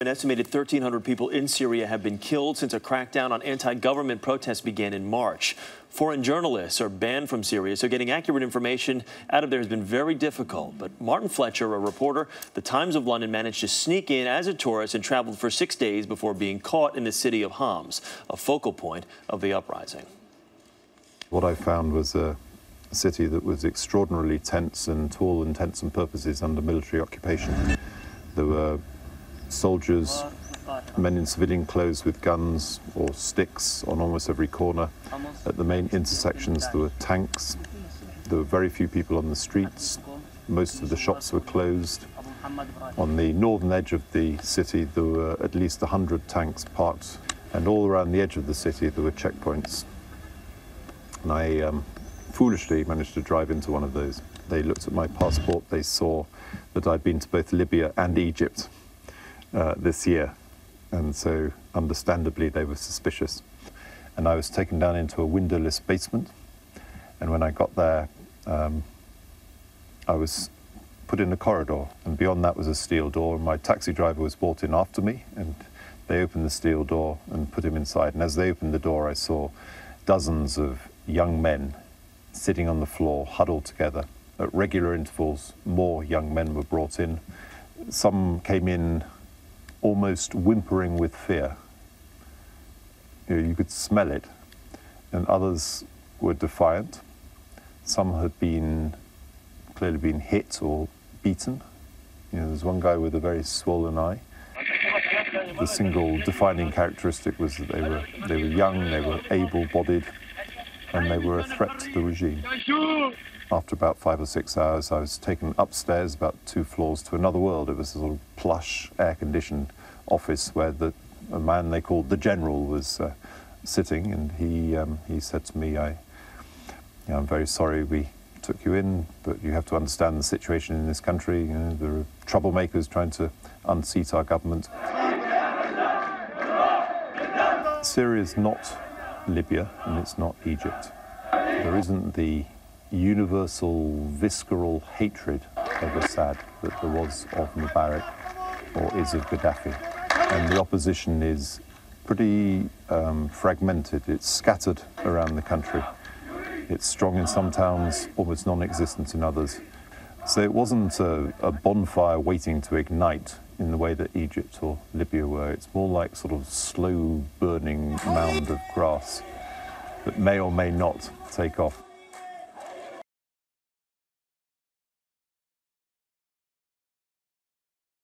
An estimated 1,300 people in Syria have been killed since a crackdown on anti-government protests began in March. Foreign journalists are banned from Syria, so getting accurate information out of there has been very difficult. But Martin Fletcher, a reporter, the Times of London, managed to sneak in as a tourist and traveled for 6 days before being caught in the city of Homs, a focal point of the uprising. What I found was a city that was extraordinarily tense and, to all intents and purposes, under military occupation. There were soldiers, men in civilian clothes with guns or sticks on almost every corner. At the main intersections there were tanks. There were very few people on the streets. Most of the shops were closed. On the northern edge of the city there were at least 100 tanks parked, and all around the edge of the city there were checkpoints. And I foolishly managed to drive into one of those. They looked at my passport, they saw that I'd been to both Libya and Egypt this year, and so understandably they were suspicious. And I was taken down into a windowless basement, and when I got there I was put in a corridor, and beyond that was a steel door, and my taxi driver was brought in after me, and they opened the steel door and put him inside. And as they opened the door I saw dozens of young men sitting on the floor, huddled together. At regular intervals more young men were brought in. Some came in almost whimpering with fear. You could smell it. And others were defiant. Some had clearly been hit or beaten. There's one guy with a very swollen eye. The single defining characteristic was that they were young, they were able-bodied, and they were a threat to the regime. After about 5 or 6 hours, I was taken upstairs about 2 floors to another world. It was a sort of plush, air-conditioned office where a man they called the General was sitting, and he said to me, I'm very sorry we took you in, but you have to understand the situation in this country. There are troublemakers trying to unseat our government. Syria is not Libya, and it's not Egypt. There isn't the universal, visceral hatred of Assad that there was of Mubarak or is of Gaddafi. And the opposition is pretty fragmented. It's scattered around the country. It's strong in some towns, almost non-existent in others. So it wasn't a bonfire waiting to ignite in the way that Egypt or Libya were. It's more like sort of slow burning mound of grass that may or may not take off.